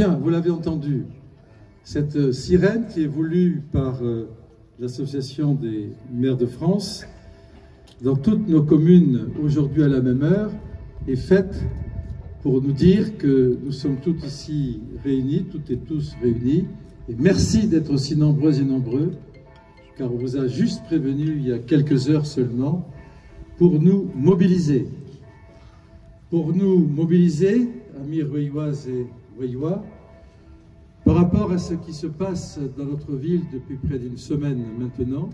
Bien, vous l'avez entendu, cette sirène qui est voulue par l'Association des maires de France, dans toutes nos communes aujourd'hui à la même heure, est faite pour nous dire que nous sommes tous ici réunis, toutes et tous réunis, et merci d'être aussi nombreuses et nombreux, car on vous a juste prévenu il y a quelques heures seulement, pour nous mobiliser. Pour nous mobiliser, amis rueilloises et rueillois, par rapport à ce qui se passe dans notre ville depuis près d'une semaine maintenant,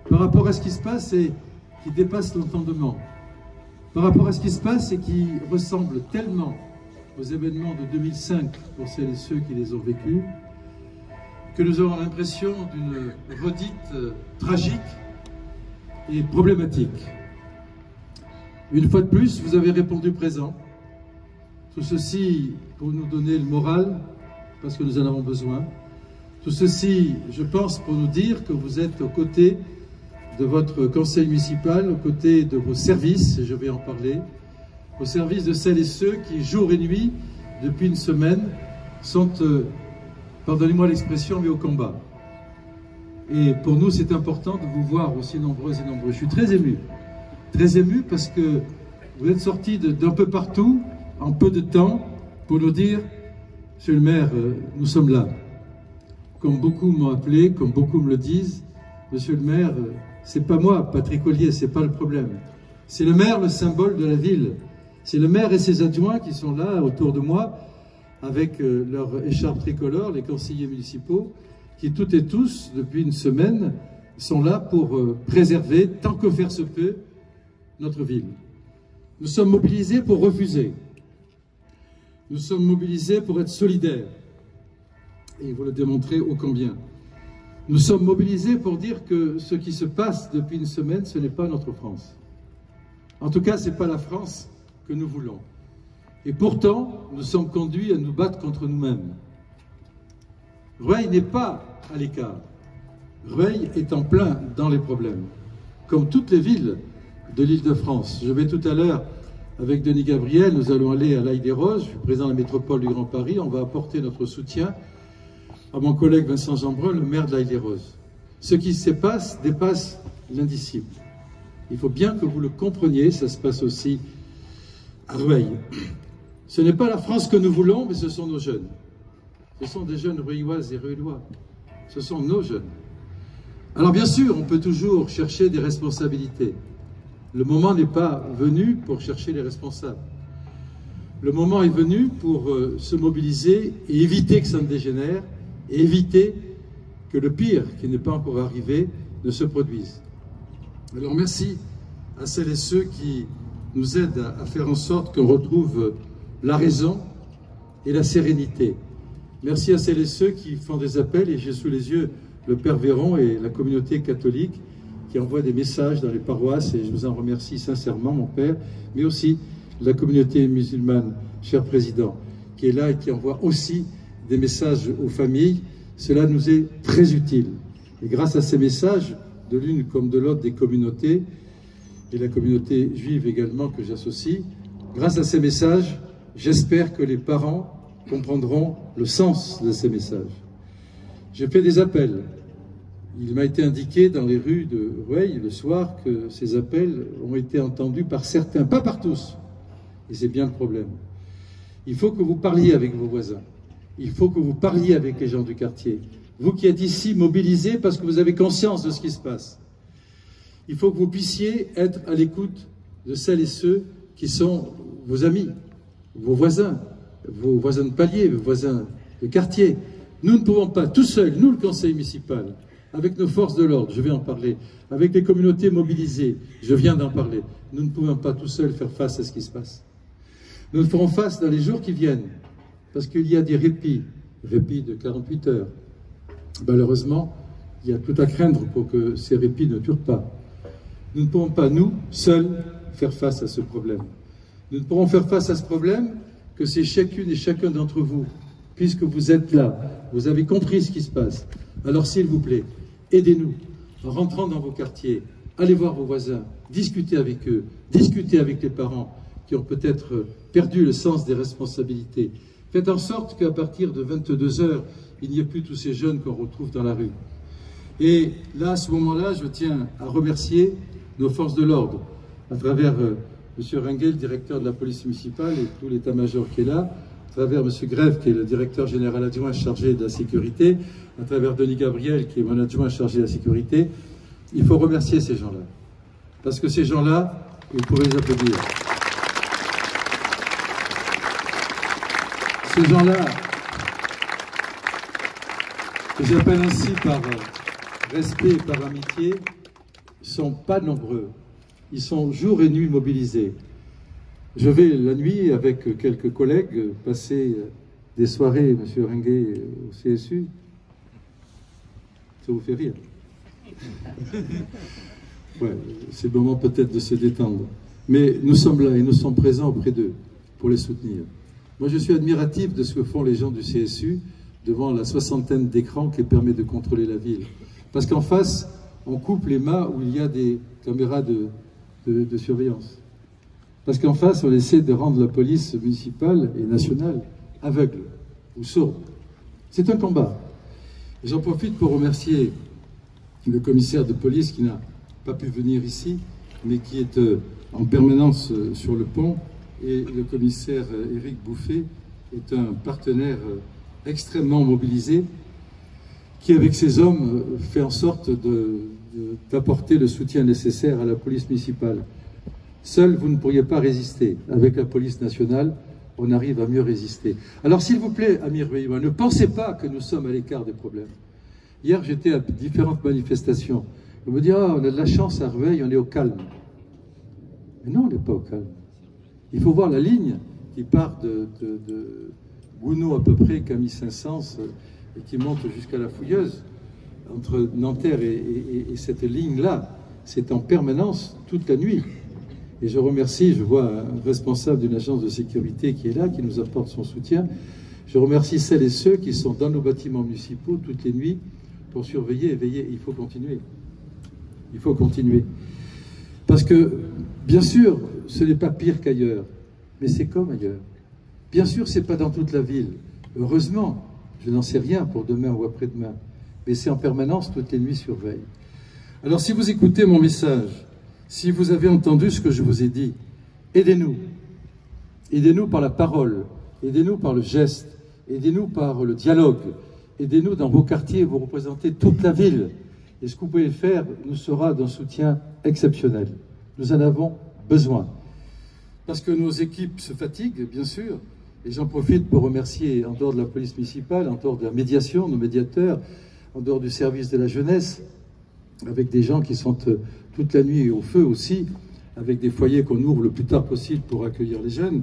par rapport à ce qui se passe et qui dépasse l'entendement, par rapport à ce qui se passe et qui ressemble tellement aux événements de 2005 pour celles et ceux qui les ont vécus, que nous avons l'impression d'une redite tragique et problématique. Une fois de plus, vous avez répondu présent. Tout ceci pour nous donner le moral, parce que nous en avons besoin. Tout ceci, je pense, pour nous dire que vous êtes aux côtés de votre conseil municipal, aux côtés de vos services, et je vais en parler, au service de celles et ceux qui, jour et nuit, depuis une semaine, sont, pardonnez-moi l'expression, mais au combat. Et pour nous, c'est important de vous voir aussi nombreuses et nombreux. Je suis très ému parce que vous êtes sortis d'un peu partout, en peu de temps, pour nous dire, Monsieur le maire, nous sommes là. Comme beaucoup m'ont appelé, comme beaucoup me le disent, Monsieur le maire, c'est pas moi, Patrick Ollier, c'est pas le problème. C'est le maire, le symbole de la ville. C'est le maire et ses adjoints qui sont là autour de moi, avec leur écharpe tricolore, les conseillers municipaux, qui toutes et tous, depuis une semaine, sont là pour préserver, tant que faire se peut, notre ville. Nous sommes mobilisés pour refuser. Nous sommes mobilisés pour être solidaires. Et vous le démontrez ô combien. Nous sommes mobilisés pour dire que ce qui se passe depuis une semaine, ce n'est pas notre France. En tout cas, ce n'est pas la France que nous voulons. Et pourtant, nous sommes conduits à nous battre contre nous-mêmes. Rueil n'est pas à l'écart. Rueil est en plein dans les problèmes, comme toutes les villes de l'Île-de-France. Je vais tout à l'heure, avec Denis Gabriel, nous allons aller à l'Aille des Roses, je suis président de la métropole du Grand Paris, on va apporter notre soutien à mon collègue Vincent Jeanbrun, le maire de l'Aille des Roses. Ce qui se passe dépasse l'indicible. Il faut bien que vous le compreniez, ça se passe aussi à Rueil. Ce n'est pas la France que nous voulons, mais ce sont nos jeunes. Ce sont des jeunes rueilloises et rueillois. Ce sont nos jeunes. Alors bien sûr, on peut toujours chercher des responsabilités. Le moment n'est pas venu pour chercher les responsables. Le moment est venu pour se mobiliser et éviter que ça ne dégénère et éviter que le pire, qui n'est pas encore arrivé, ne se produise. Alors merci à celles et ceux qui nous aident à faire en sorte qu'on retrouve la raison et la sérénité. Merci à celles et ceux qui font des appels, et j'ai sous les yeux le Père Véron et la communauté catholique qui envoient des messages dans les paroisses, et je vous en remercie sincèrement, mon Père, mais aussi la communauté musulmane, cher Président, qui est là et qui envoie aussi des messages aux familles. Cela nous est très utile. Et grâce à ces messages, de l'une comme de l'autre des communautés, et la communauté juive également que j'associe, grâce à ces messages, j'espère que les parents comprendront le sens de ces messages. J'ai fait des appels. Il m'a été indiqué dans les rues de Rueil le soir que ces appels ont été entendus par certains, pas par tous. Et c'est bien le problème. Il faut que vous parliez avec vos voisins. Il faut que vous parliez avec les gens du quartier. Vous qui êtes ici mobilisés parce que vous avez conscience de ce qui se passe. Il faut que vous puissiez être à l'écoute de celles et ceux qui sont vos amis, vos voisins de palier, vos voisins de quartier. Nous ne pouvons pas tout seuls, nous le conseil municipal, avec nos forces de l'ordre, je vais en parler, avec les communautés mobilisées, je viens d'en parler, nous ne pouvons pas tout seuls faire face à ce qui se passe. Nous le ferons face dans les jours qui viennent, parce qu'il y a des répits de 48 heures. Malheureusement, il y a tout à craindre pour que ces répits ne durent pas. Nous ne pourrons pas, nous, seuls, faire face à ce problème. Nous ne pourrons faire face à ce problème que c'est chacune et chacun d'entre vous, puisque vous êtes là, vous avez compris ce qui se passe. Alors s'il vous plaît, aidez-nous en rentrant dans vos quartiers, allez voir vos voisins, discutez avec eux, discutez avec les parents qui ont peut-être perdu le sens des responsabilités. Faites en sorte qu'à partir de 22 h, il n'y ait plus tous ces jeunes qu'on retrouve dans la rue. Et là, à ce moment-là, je tiens à remercier nos forces de l'ordre, à travers M. Ringuet, le directeur de la police municipale, et tout l'état-major qui est là, à travers M. Grève, qui est le directeur général adjoint chargé de la sécurité, à travers Denis Gabriel, qui est mon adjoint chargé de la sécurité. Il faut remercier ces gens-là. Parce que ces gens-là, vous pouvez les applaudir. Ces gens-là, que j'appelle ainsi par respect et par amitié, ne sont pas nombreux. Ils sont jour et nuit mobilisés. Je vais la nuit, avec quelques collègues, passer des soirées, M. Ringuet, au CSU. Ça vous fait rire? Ouais, c'est le moment peut-être de se détendre. Mais nous sommes là et nous sommes présents auprès d'eux pour les soutenir. Moi, je suis admiratif de ce que font les gens du CSU devant la soixantaine d'écrans qui permet de contrôler la ville. Parce qu'en face, on coupe les mâts où il y a des caméras de surveillance. Parce qu'en face, on essaie de rendre la police municipale et nationale aveugle ou sourde. C'est un combat. J'en profite pour remercier le commissaire de police qui n'a pas pu venir ici, mais qui est en permanence sur le pont. Et le commissaire Éric Bouffet est un partenaire extrêmement mobilisé qui, avec ses hommes, fait en sorte d'apporter le soutien nécessaire à la police municipale. Seul, vous ne pourriez pas résister. Avec la police nationale, on arrive à mieux résister. Alors, s'il vous plaît, Amir Veilloua, ne pensez pas que nous sommes à l'écart des problèmes. Hier, j'étais à différentes manifestations. On me dit, ah, on a de la chance à Rueil, on est au calme. Mais non, on n'est pas au calme. Il faut voir la ligne qui part de Gounod à peu près, Camille Saint-Saëns, et qui monte jusqu'à la Fouilleuse, entre Nanterre et cette ligne-là. C'est en permanence toute la nuit. Et je remercie, je vois un responsable d'une agence de sécurité qui est là, qui nous apporte son soutien. Je remercie celles et ceux qui sont dans nos bâtiments municipaux toutes les nuits pour surveiller et veiller. Il faut continuer. Il faut continuer. Parce que, bien sûr, ce n'est pas pire qu'ailleurs, mais c'est comme ailleurs. Bien sûr, ce n'est pas dans toute la ville. Heureusement, je n'en sais rien pour demain ou après-demain, mais c'est en permanence, toutes les nuits surveille. Alors, si vous écoutez mon message, si vous avez entendu ce que je vous ai dit, aidez-nous. Aidez-nous par la parole, aidez-nous par le geste, aidez-nous par le dialogue, aidez-nous dans vos quartiers, vous représentez toute la ville. Et ce que vous pouvez faire nous sera d'un soutien exceptionnel. Nous en avons besoin. Parce que nos équipes se fatiguent, bien sûr, et j'en profite pour remercier, en dehors de la police municipale, en dehors de la médiation, nos médiateurs, en dehors du service de la jeunesse, avec des gens qui sont toute la nuit au feu aussi, avec des foyers qu'on ouvre le plus tard possible pour accueillir les jeunes.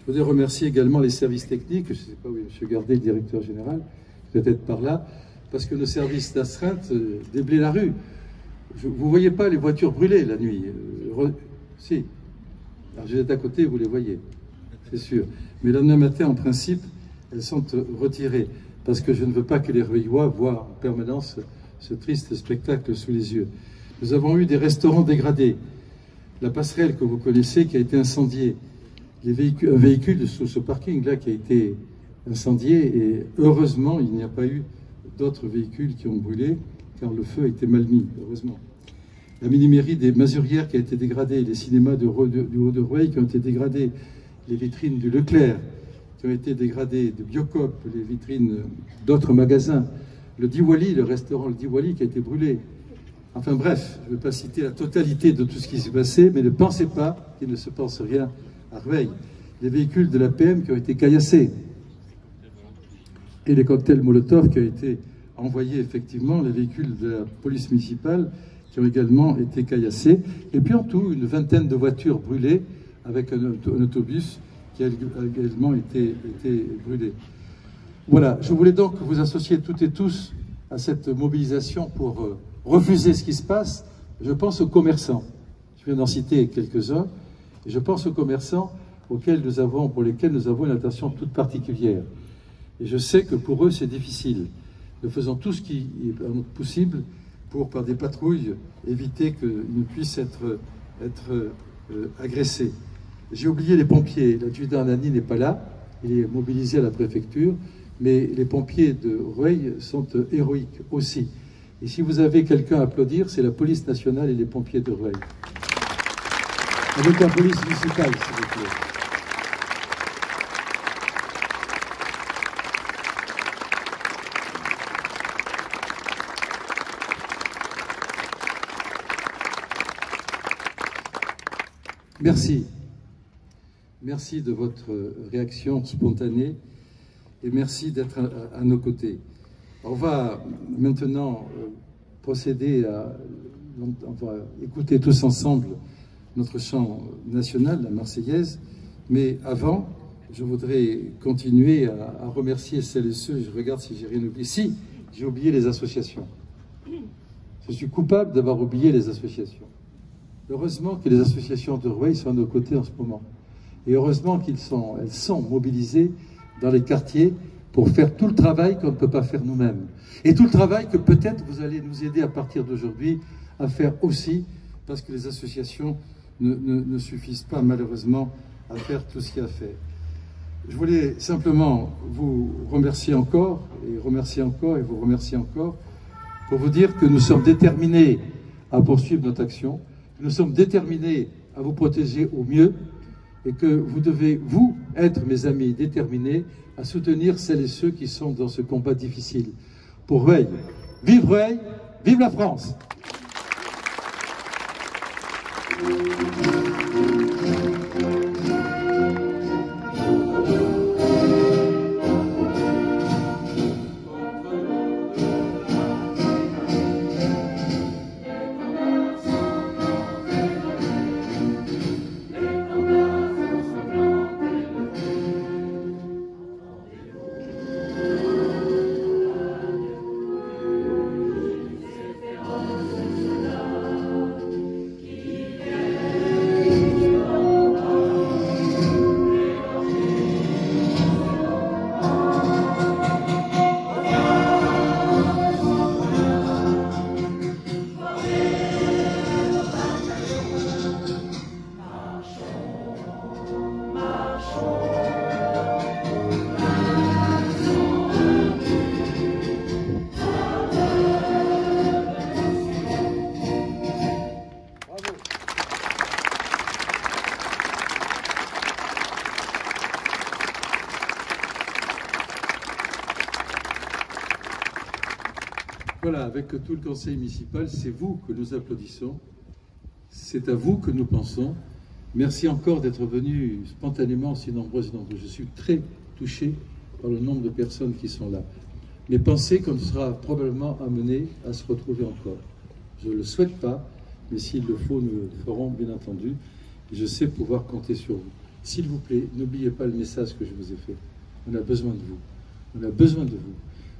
Je voudrais remercier également les services techniques, je ne sais pas où est M. Gardet, le directeur général, peut-être par là, parce que nos services d'astreinte déblaient la rue. Vous ne voyez pas les voitures brûlées la nuit. Si. Alors, vous êtes à côté, vous les voyez, c'est sûr. Mais le lendemain matin, en principe, elles sont retirées, parce que je ne veux pas que les Rueillois voient en permanence ce triste spectacle sous les yeux. Nous avons eu des restaurants dégradés. La passerelle que vous connaissez qui a été incendiée. Un véhicule sous ce parking-là qui a été incendié, et heureusement, il n'y a pas eu d'autres véhicules qui ont brûlé, car le feu a été mal mis, heureusement. La mini-mairie des Masurières qui a été dégradée, les cinémas du Haut-de-Rueil qui ont été dégradés, les vitrines du Leclerc qui ont été dégradées, de Biocop, les vitrines d'autres magasins, le Diwali, le restaurant le Diwali qui a été brûlé. Enfin bref, je ne vais pas citer la totalité de tout ce qui s'est passé, mais ne pensez pas qu'il ne se passe rien à Rueil. Les véhicules de la PM qui ont été caillassés, et les cocktails Molotov qui ont été envoyés effectivement, les véhicules de la police municipale qui ont également été caillassés, et puis en tout, une vingtaine de voitures brûlées avec un autobus qui a également été brûlé. Voilà, je voulais donc vous associer toutes et tous à cette mobilisation pour refuser ce qui se passe. Je pense aux commerçants, je viens d'en citer quelques-uns, et je pense aux commerçants pour lesquels nous avons une attention toute particulière. Et je sais que pour eux, c'est difficile. Nous faisons tout ce qui est possible pour, par des patrouilles, éviter qu'ils ne puissent être agressés. J'ai oublié les pompiers. L'adjudant Nani n'est pas là. il est mobilisé à la préfecture, mais les pompiers de Rueil sont héroïques aussi. Et si vous avez quelqu'un à applaudir, c'est la police nationale et les pompiers de Rueil. Avec la police municipale, s'il vous plaît. Merci. Merci de votre réaction spontanée et merci d'être à nos côtés. On va maintenant procéder à... On va écouter tous ensemble notre chant national, la Marseillaise, mais avant, je voudrais continuer à remercier celles et ceux, je regarde si j'ai rien oublié. Si, j'ai oublié les associations. Je suis coupable d'avoir oublié les associations. Heureusement que les associations de Rueil sont à nos côtés en ce moment. Et heureusement elles sont mobilisées dans les quartiers pour faire tout le travail qu'on ne peut pas faire nous-mêmes. Et tout le travail que peut-être vous allez nous aider à partir d'aujourd'hui à faire aussi, parce que les associations ne suffisent pas malheureusement à faire tout ce qu'il y a à faire. Je voulais simplement vous remercier encore, et remercier encore, et vous remercier encore, pour vous dire que nous sommes déterminés à poursuivre notre action. Nous sommes déterminés à vous protéger au mieux et que vous devez, vous, être, mes amis, déterminés à soutenir celles et ceux qui sont dans ce combat difficile. Pour Rueil, vive la France! Voilà, avec tout le conseil municipal, c'est vous que nous applaudissons, c'est à vous que nous pensons. Merci encore d'être venus spontanément, aussi nombreux et nombreux. Je suis très touché par le nombre de personnes qui sont là. Mais pensez qu'on sera probablement amené à se retrouver encore. Je ne le souhaite pas, mais s'il le faut, nous le ferons, bien entendu. Et je sais pouvoir compter sur vous. S'il vous plaît, n'oubliez pas le message que je vous ai fait. On a besoin de vous. On a besoin de vous.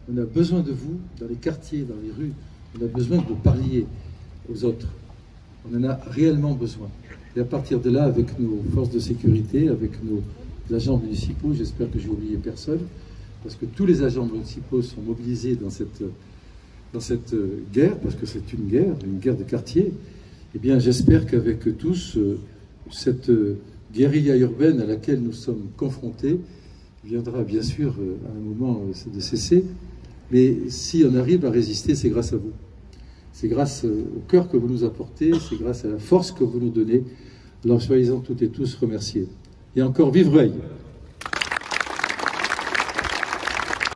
On a besoin de vous dans les quartiers, dans les rues. On a besoin que vous parliez aux autres. On en a réellement besoin. Et à partir de là, avec nos forces de sécurité, avec nos agents municipaux, j'espère que je n'ai oublié personne, parce que tous les agents municipaux sont mobilisés dans cette guerre, parce que c'est une guerre de quartier. Eh bien, j'espère qu'avec tous, cette guérilla urbaine à laquelle nous sommes confrontés viendra bien sûr à un moment de cesser. Mais si on arrive à résister, c'est grâce à vous. C'est grâce au cœur que vous nous apportez, c'est grâce à la force que vous nous donnez. Alors soyez-en toutes et tous remerciés. Et encore, vive Rueil!